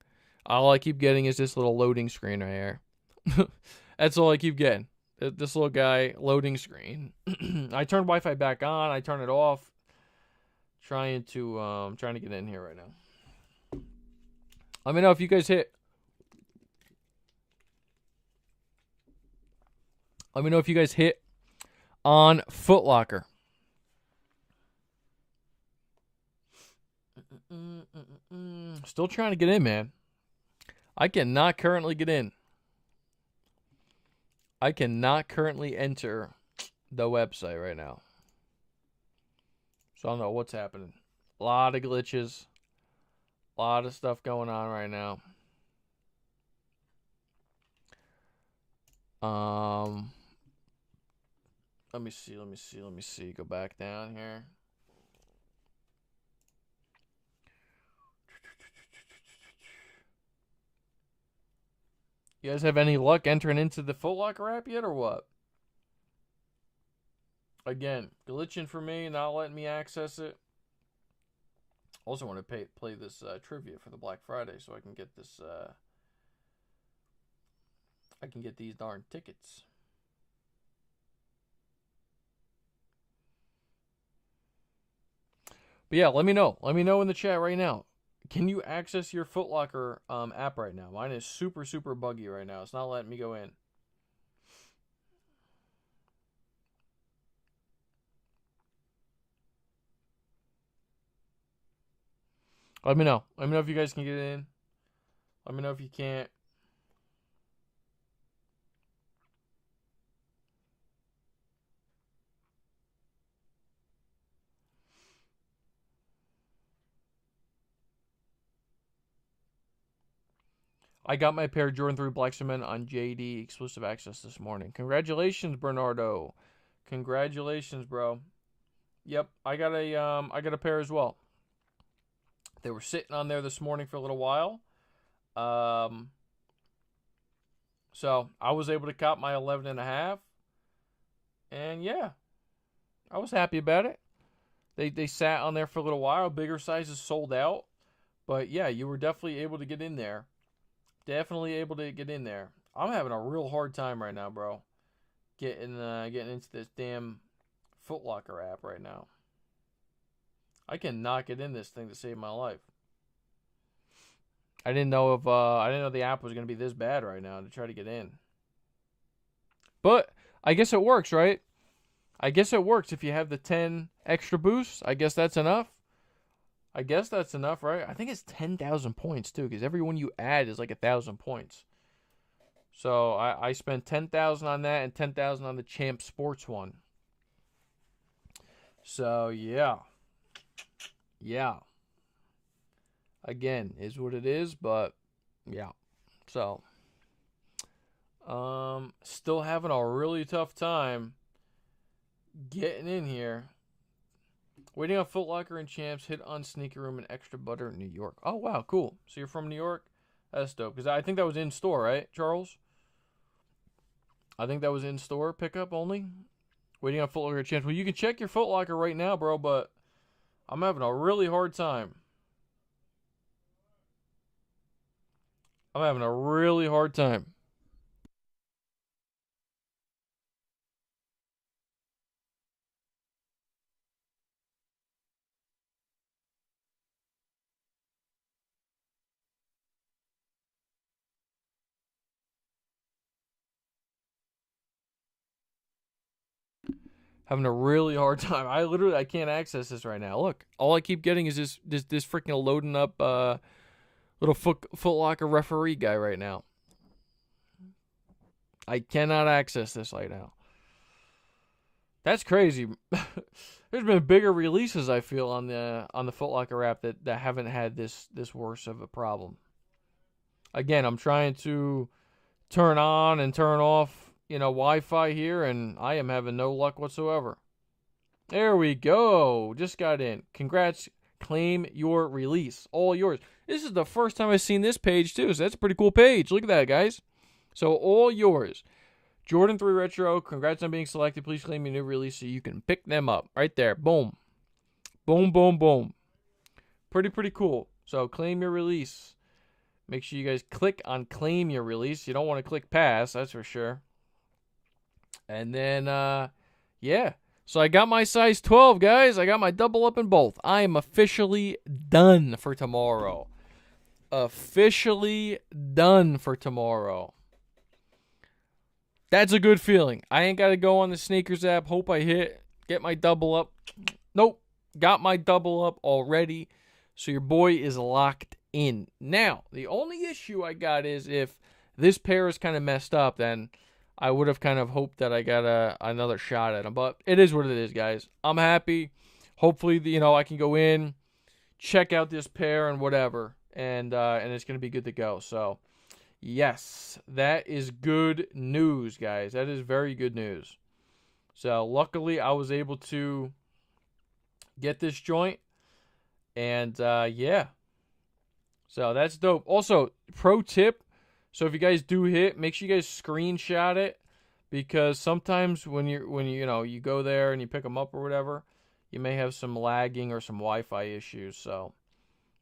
All I keep getting is this little loading screen right here. That's all I keep getting. This little guy, loading screen. I turn Wi-Fi back on. I turn it off. Trying to get in here right now. Let me know if you guys hit. Let me know if you guys hit on Foot Locker. Still trying to get in, man. I cannot currently get in. I cannot currently enter the website right now. So I don't know what's happening. A lot of glitches. A lot of stuff going on right now. Let me see. Go back down here. You guys have any luck entering into the Foot Locker app yet or what? Again, glitching for me, not letting me access it. Also want to play this trivia for the Black Friday so I can get this. I can get these darn tickets. But yeah, let me know. Let me know in the chat right now. Can you access your Foot Locker app right now? Mine is super, super buggy right now. It's not letting me go in. Let me know. Let me know if you guys can get in. Let me know if you can't. I got my pair of Jordan 3 Black Cement on JD exclusive access this morning. Congratulations, Bernardo. Congratulations, bro. Yep, I got a pair as well. They were sitting on there this morning for a little while. So I was able to cop my 11.5. And yeah, I was happy about it. They sat on there for a little while. Bigger sizes sold out. But yeah, you were definitely able to get in there. Definitely able to get in there. I'm having a real hard time right now, bro. Getting into this damn Foot Locker app right now. I cannot get in this thing to save my life. I didn't know the app was gonna be this bad right now to try to get in. But I guess it works, right? I guess it works if you have the 10 extra boosts. I guess that's enough. I guess that's enough, right? I think it's 10,000 points too, because every one you add is like 1,000 points. So I spent 10,000 on that and 10,000 on the Champ Sports one. So yeah. Again, is what it is, but yeah. So still having a really tough time getting in here. Waiting on Foot Locker and Champs. Hit on Sneaker Room and Extra Butter in New York. Oh wow, cool. So you're from New York? That's dope. Because I think that was in store, right, Charles? I think that was in store pickup only. Waiting on Foot Locker and Champs. Well, you can check your Foot Locker right now, bro, but I'm having a really hard time. I'm having a really hard time. Having a really hard time. I can't access this right now. Look, all I keep getting is this freaking loading up little Foot Locker referee guy right now. I cannot access this right now. That's crazy. There's been bigger releases, I feel, on the Foot Locker app that haven't had this worse of a problem. Again, I'm trying to turn on and turn off, Wi-Fi here, and I am having no luck whatsoever. There we go. Just got in. Congrats. Claim your release. All yours. This is the first time I've seen this page, too, so that's a pretty cool page. Look at that, guys. So, all yours. Jordan 3 Retro, congrats on being selected. Please claim your new release so you can pick them up. Right there. Boom. Boom, boom, boom. Pretty cool. So, claim your release. Make sure you guys click on claim your release. You don't want to click pass, that's for sure. And then, yeah. So I got my size 12, guys. I got my double up in both. I am officially done for tomorrow. Officially done for tomorrow. That's a good feeling. I ain't got to go on the sneakers app. Hope I get my double up. Nope. Got my double up already. So your boy is locked in. Now, the only issue I got is if this pair is kind of messed up, then I would have kind of hoped that I got another shot at them. But it is what it is, guys. I'm happy. Hopefully, I can go in, check out this pair and whatever, and it's going to be good to go. So, yes, that is good news, guys. That is very good news. So, luckily, I was able to get this joint, and yeah. So, that's dope. Also, pro tip. So if you guys do hit, make sure you guys screenshot it, because sometimes when you go there and you pick them up or whatever, you may have some lagging or some Wi-Fi issues. So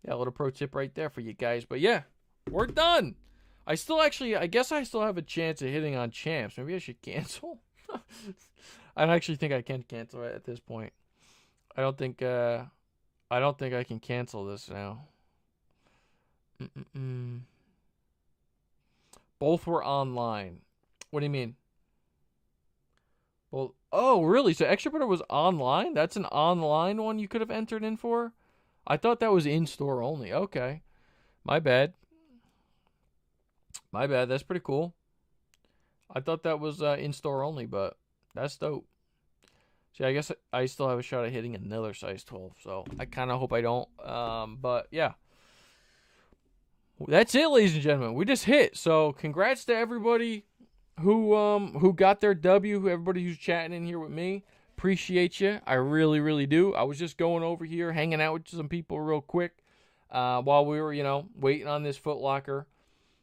yeah, a little pro tip right there for you guys. But yeah, we're done. I guess I still have a chance of hitting on Champs. Maybe I should cancel. I actually think I can cancel it at this point. I don't think I can cancel this now. Both were online. What do you mean? Well, oh, really? So Extra Butter was online? That's an online one you could have entered in for? I thought that was in-store only. Okay. My bad. That's pretty cool. I thought that was in-store only, but that's dope. See, I guess I still have a shot at hitting another size 12, so I kind of hope I don't. But, yeah. That's it, ladies and gentlemen. We just hit. So, congrats to everybody who got their W, everybody who's chatting in here with me. Appreciate you. I really, really do. I was just going over here, hanging out with some people real quick. while we were, waiting on this Foot Locker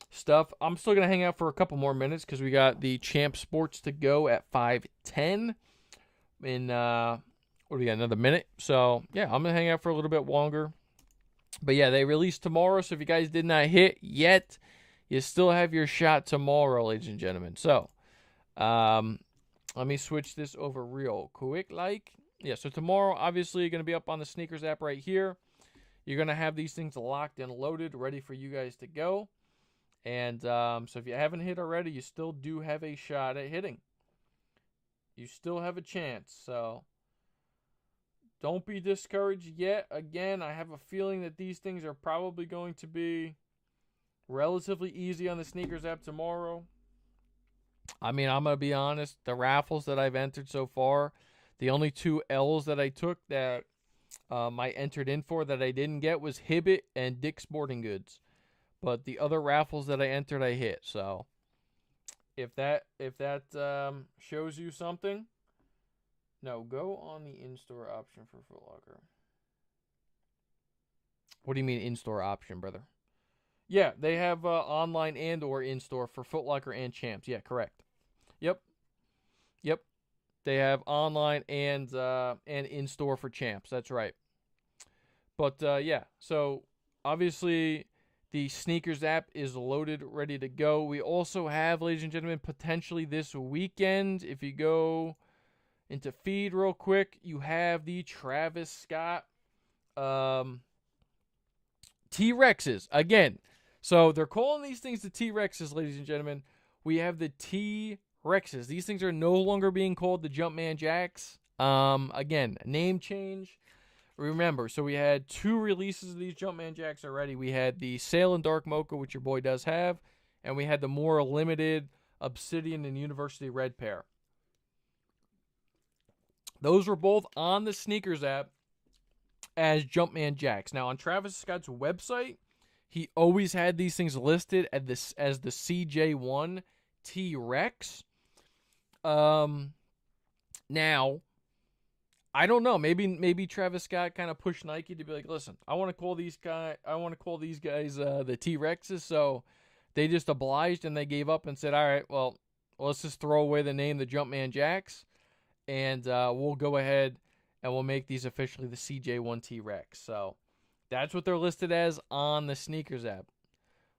stuff. I'm still going to hang out for a couple more minutes because we got the Champ Sports to go at 5:10 in, what do we got, another minute? So, yeah, I'm going to hang out for a little bit longer. But, yeah, they release tomorrow, so if you guys did not hit yet, you still have your shot tomorrow, ladies and gentlemen. So, let me switch this over real quick. Yeah, so tomorrow, obviously, you're going to be up on the Sneakers app right here. You're going to have these things locked and loaded, ready for you guys to go. And so if you haven't hit already, you still do have a shot at hitting. You still have a chance. So don't be discouraged yet. Again, I have a feeling that these things are probably going to be relatively easy on the Sneakers app tomorrow. I mean, I'm going to be honest. The raffles that I've entered so far, the only 2 L's that I took that I entered in for that I didn't get was Hibbett and Dick's Sporting Goods. But the other raffles that I entered, I hit. So if that shows you something, no, go on the in-store option for Foot Locker. What do you mean in-store option, brother? Yeah, they have online and or in-store for Foot Locker and Champs. Yeah, correct. Yep. They have online and in-store for Champs. That's right. But yeah, so obviously the Sneakers app is loaded, ready to go. We also have, ladies and gentlemen, potentially this weekend, if you go into feed real quick, you have the Travis Scott T-Rexes. Again, so they're calling these things the T-Rexes, ladies and gentlemen. We have the T-Rexes. These things are no longer being called the Jumpman Jacks. Again, name change. Remember, so we had 2 releases of these Jumpman Jacks already. We had the Sail and Dark Mocha, which your boy does have, and we had the more limited Obsidian and University Red pair. Those were both on the Sneakers app as Jumpman Jacks. Now, on Travis Scott's website, he always had these things listed as the CJ1 T-Rex. Now, I don't know. Maybe Travis Scott kind of pushed Nike to be like, listen, I want to call these guys the T-Rexes. So they just obliged and they gave up and said, all right, well, let's just throw away the name the Jumpman Jacks, and we'll go ahead and we'll make these officially the CJ1 T-Rex. So that's what they're listed as on the Sneakers app.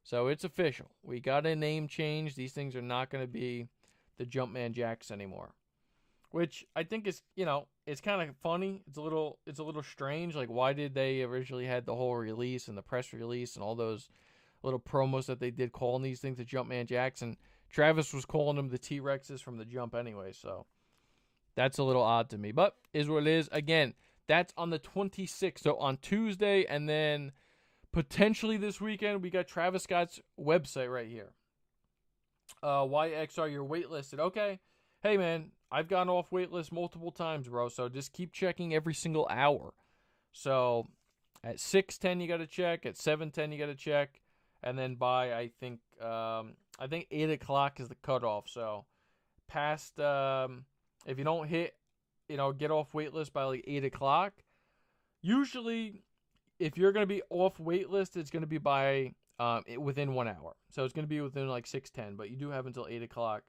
So it's official. We got a name change. These things are not going to be the Jumpman Jacks anymore. Which I think is, it's kind of funny. It's a little strange. Like, why did they originally had the whole release and the press release and all those little promos that they did calling these things the Jumpman Jacks, and Travis was calling them the T-Rexes from the jump anyway. So that's a little odd to me, but is what it is. Again, that's on the 26th. So on Tuesday, and then potentially this weekend, we got Travis Scott's website right here. YXR, you're waitlisted. Okay. Hey, man, I've gone off waitlist multiple times, bro, so just keep checking every single hour. So at 6:10 you got to check, at 7:10 you got to check, and then by I think 8 o'clock is the cutoff. So past if you don't hit, get off waitlist by like 8 o'clock, usually if you're going to be off waitlist, it's going to be by within 1 hour. So it's going to be within like 6:10, but you do have until 8 o'clock.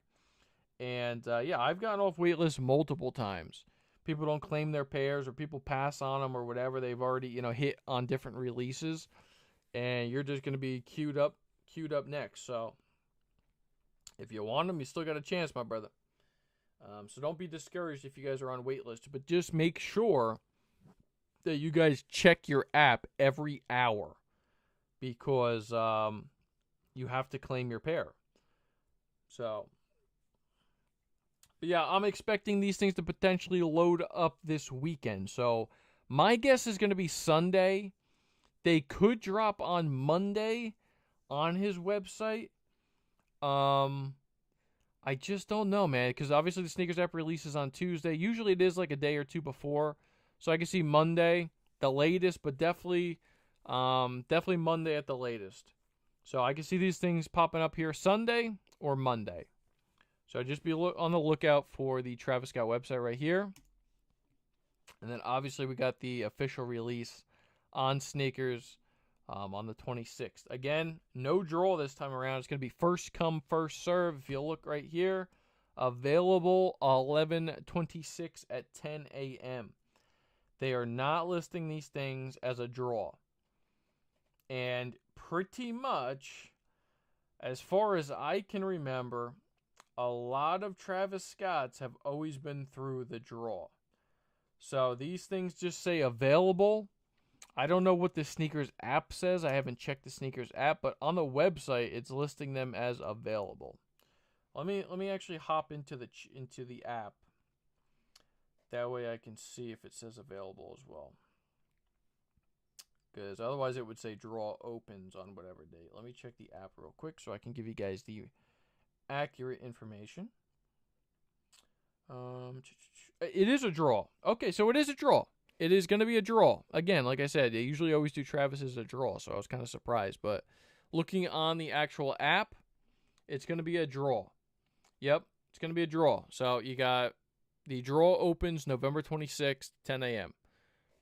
And, yeah, I've gotten off waitlist multiple times. People don't claim their pairs, or people pass on them, or whatever. They've already, hit on different releases. And you're just going to be queued up next. So if you want them, you still got a chance, my brother. So don't be discouraged if you guys are on waitlist. But just make sure that you guys check your app every hour. Because you have to claim your pair. So... But yeah, I'm expecting these things to potentially load up this weekend. So my guess is going to be Sunday. They could drop on Monday on his website. I just don't know, man, because obviously the Sneakers app releases on Tuesday. Usually it is like a day or two before. So I can see Monday, the latest, but definitely Monday at the latest. So I can see these things popping up here Sunday or Monday. So just be on the lookout for the Travis Scott website right here. And then obviously we got the official release on Sneakers on the 26th. Again, no draw this time around. It's going to be first come, first serve. If you look right here, available 11/26 at 10 a.m. They are not listing these things as a draw. And pretty much, as far as I can remember, a lot of Travis Scotts have always been through the draw. So these things just say available. I don't know what the Sneakers app says. I haven't checked the Sneakers app, but on the website, it's listing them as available. Let me actually hop into the app. That way I can see if it says available as well. Because otherwise it would say draw opens on whatever date. Let me check the app real quick so I can give you guys the accurate information. It is a draw. Okay, so it is a draw. It is going to be a draw. Again, like I said, they usually always do Travis as a draw, so I was kind of surprised. But looking on the actual app, it's going to be a draw. Yep, it's going to be a draw. So you got the draw opens November 26th, 10 a.m.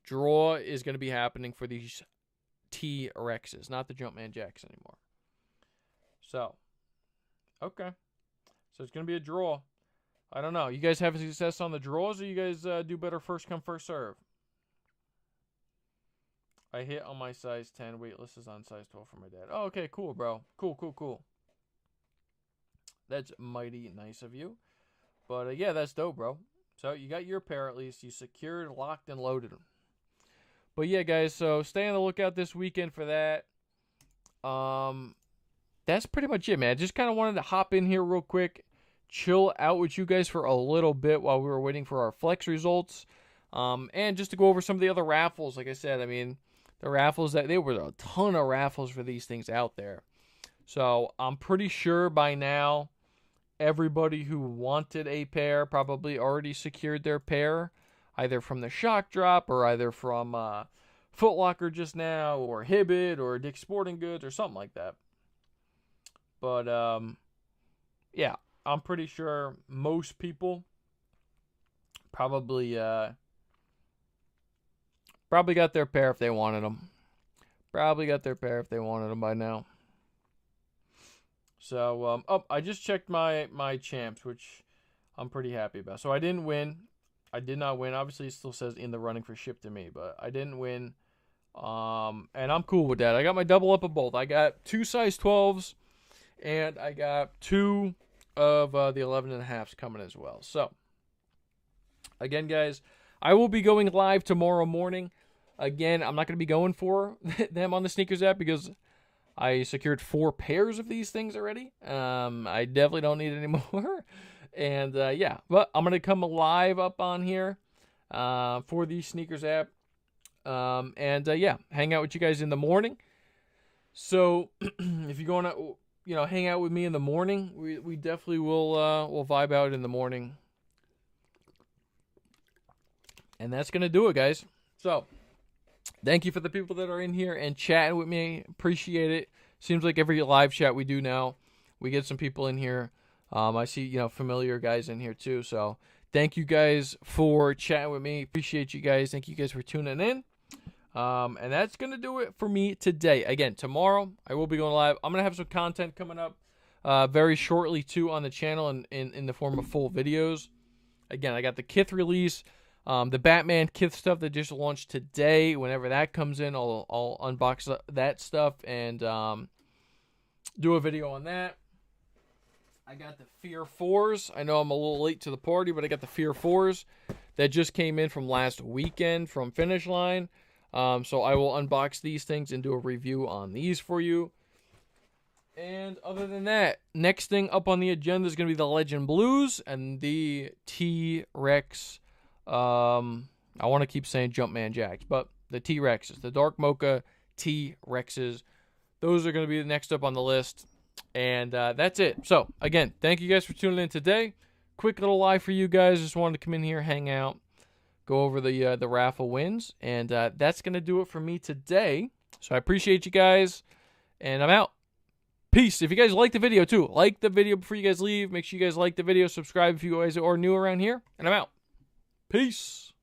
Draw is going to be happening for these T-Rexes, not the Jumpman Jacks anymore. So, okay. So it's going to be a draw. I don't know. You guys have success on the draws, or you guys do better first come, first serve? I hit on my size 10. Weightless is on size 12 for my dad. Oh, okay, cool, bro. Cool. That's mighty nice of you. But, yeah, that's dope, bro. So, you got your pair at least. You secured, locked, and loaded them. But, yeah, guys, so stay on the lookout this weekend for that. That's pretty much it, man. Just kind of wanted to hop in here real quick, chill out with you guys for a little bit while we were waiting for our flex results. And just to go over some of the other raffles. Like I said, I mean, the raffles, there were a ton of raffles for these things out there. So, I'm pretty sure by now, everybody who wanted a pair probably already secured their pair, either from the Shock Drop or either from Foot Locker just now, or Hibbett, or Dick's Sporting Goods, or something like that. But, yeah, I'm pretty sure most people probably got their pair if they wanted them. Probably got their pair if they wanted them by now. So, I just checked my champs, which I'm pretty happy about. So, I didn't win. I did not win. Obviously, it still says in the running for ship to me, but I didn't win. And I'm cool with that. I got my double up of both. I got 2 size 12s, and I got 2 of the 11.5s coming as well. So, again, guys, I will be going live tomorrow morning. Again, I'm not going to be going for them on the Sneakers app because I secured 4 pairs of these things already. I definitely don't need any more. And, yeah, but I'm going to come live up on here for the Sneakers app. Yeah, hang out with you guys in the morning. So, if you're going to, hang out with me in the morning, we definitely will vibe out in the morning. And that's going to do it, guys. So, thank you for the people that are in here and chatting with me. Appreciate it. Seems like every live chat we do now, we get some people in here. I see, familiar guys in here too. So thank you guys for chatting with me. Appreciate you guys. Thank you guys for tuning in. And that's going to do it for me today. Again, tomorrow I will be going live. I'm going to have some content coming up very shortly too on the channel in the form of full videos. Again, I got the Kith release. The Batman Kith stuff that just launched today. Whenever that comes in, I'll unbox that stuff and do a video on that. I got the Fear 4s. I know I'm a little late to the party, but I got the Fear 4s that just came in from last weekend from Finish Line. So I will unbox these things and do a review on these for you. And other than that, next thing up on the agenda is going to be the Legend Blues and the T-Rex. I want to keep saying Jumpman Jacks, but the T-Rexes, the Dark Mocha T-Rexes, those are going to be next up on the list. And that's it. So, again, thank you guys for tuning in today. Quick little live for you guys. Just wanted to come in here, hang out, go over the raffle wins. And that's going to do it for me today. So, I appreciate you guys. And I'm out. Peace. If you guys like the video, too, like the video before you guys leave. Make sure you guys like the video. Subscribe if you guys are new around here. And I'm out. Peace.